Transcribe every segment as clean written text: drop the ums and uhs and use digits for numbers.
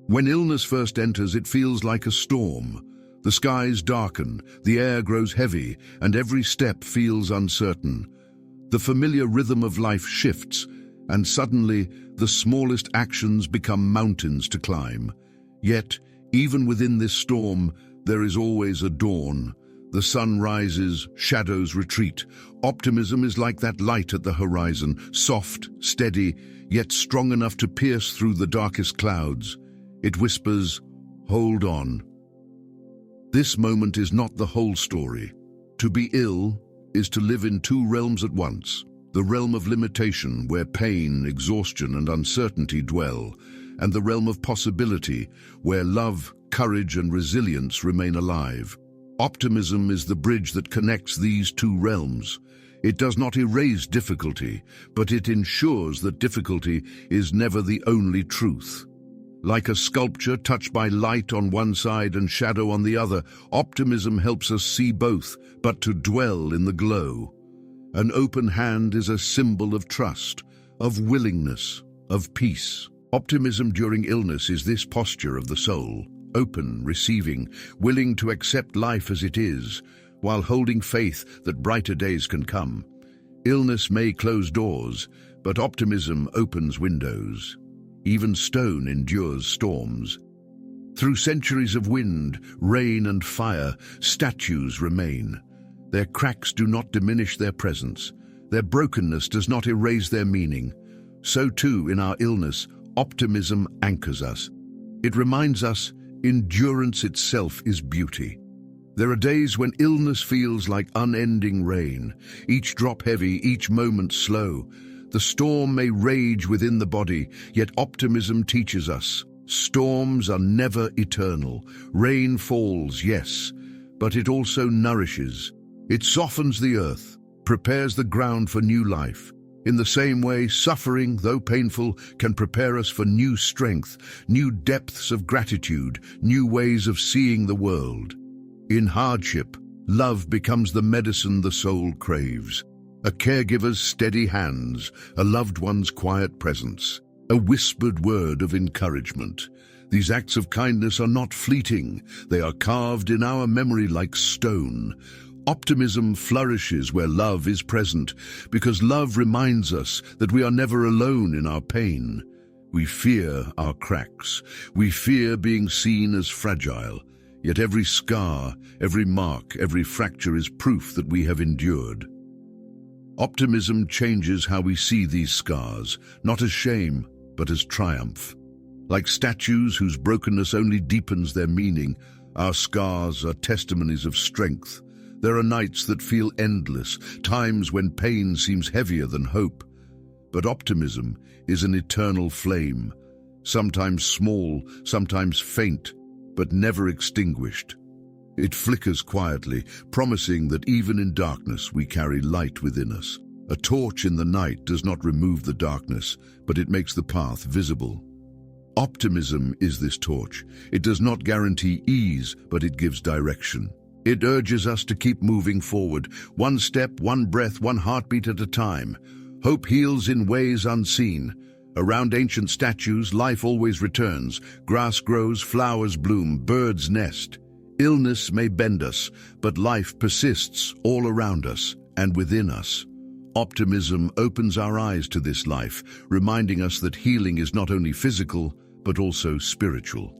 When illness first enters, it feels like a storm. The skies darken, the air grows heavy, and every step feels uncertain. The familiar rhythm of life shifts, and suddenly the smallest actions become mountains to climb. Yet, even within this storm, there is always a dawn. The sun rises, shadows retreat. Optimism is like that light at the horizon, soft, steady, yet strong enough to pierce through the darkest clouds. It whispers, "Hold on." This moment is not the whole story. To be ill is to live in two realms at once. The realm of limitation, where pain, exhaustion, and uncertainty dwell, and the realm of possibility, where love, courage, and resilience remain alive. Optimism is the bridge that connects these two realms. It does not erase difficulty, but it ensures that difficulty is never the only truth. Like a sculpture touched by light on one side and shadow on the other, optimism helps us see both, but to dwell in the glow. An open hand is a symbol of trust, of willingness, of peace. Optimism during illness is this posture of the soul, open, receiving, willing to accept life as it is, while holding faith that brighter days can come. Illness may close doors, but optimism opens windows. Even stone endures storms. Through centuries of wind, rain, and fire, statues remain. Their cracks do not diminish their presence. Their brokenness does not erase their meaning. So too, in our illness, optimism anchors us. It reminds us endurance itself is beauty. There are days when illness feels like unending rain, each drop heavy, each moment slow. The storm may rage within the body, yet optimism teaches us. Storms are never eternal. Rain falls, yes, but it also nourishes. It softens the earth, prepares the ground for new life. In the same way, suffering, though painful, can prepare us for new strength, new depths of gratitude, new ways of seeing the world. In hardship, love becomes the medicine the soul craves. A caregiver's steady hands, a loved one's quiet presence, a whispered word of encouragement. These acts of kindness are not fleeting. They are carved in our memory like stone. Optimism flourishes where love is present, because love reminds us that we are never alone in our pain. We fear our cracks. We fear being seen as fragile. Yet every scar, every mark, every fracture is proof that we have endured. Optimism changes how we see these scars, not as shame, but as triumph. Like statues whose brokenness only deepens their meaning, our scars are testimonies of strength. There are nights that feel endless, times when pain seems heavier than hope. But optimism is an eternal flame, sometimes small, sometimes faint, but never extinguished. It flickers quietly, promising that even in darkness we carry light within us. A torch in the night does not remove the darkness, but it makes the path visible. Optimism is this torch. It does not guarantee ease, but it gives direction. It urges us to keep moving forward, one step, one breath, one heartbeat at a time. Hope heals in ways unseen. Around ancient statues, life always returns. Grass grows, flowers bloom, birds nest. Illness may bend us, but life persists all around us and within us. Optimism opens our eyes to this life, reminding us that healing is not only physical, but also spiritual.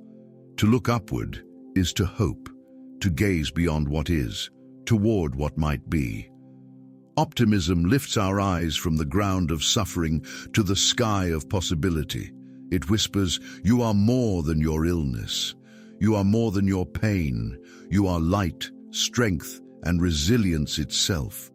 To look upward is to hope, to gaze beyond what is, toward what might be. Optimism lifts our eyes from the ground of suffering to the sky of possibility. It whispers, "You are more than your illness. You are more than your pain. You are light, strength, and resilience itself."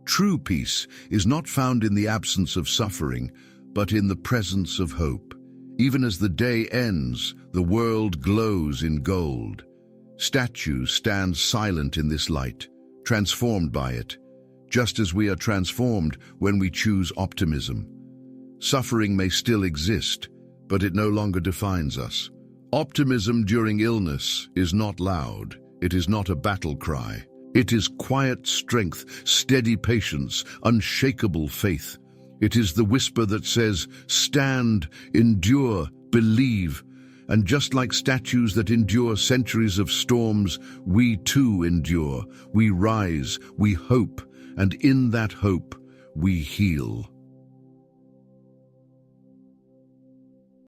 True peace is not found in the absence of suffering, but in the presence of hope. Even as the day ends, the world glows in gold. Statues stand silent in this light, transformed by it, just as we are transformed when we choose optimism. Suffering may still exist, but it no longer defines us. Optimism during illness is not loud. It is not a battle cry. It is quiet strength, steady patience, unshakable faith. It is the whisper that says, "Stand, endure, believe," And just like statues that endure centuries of storms, we too endure. We rise, we hope, and in that hope, we heal.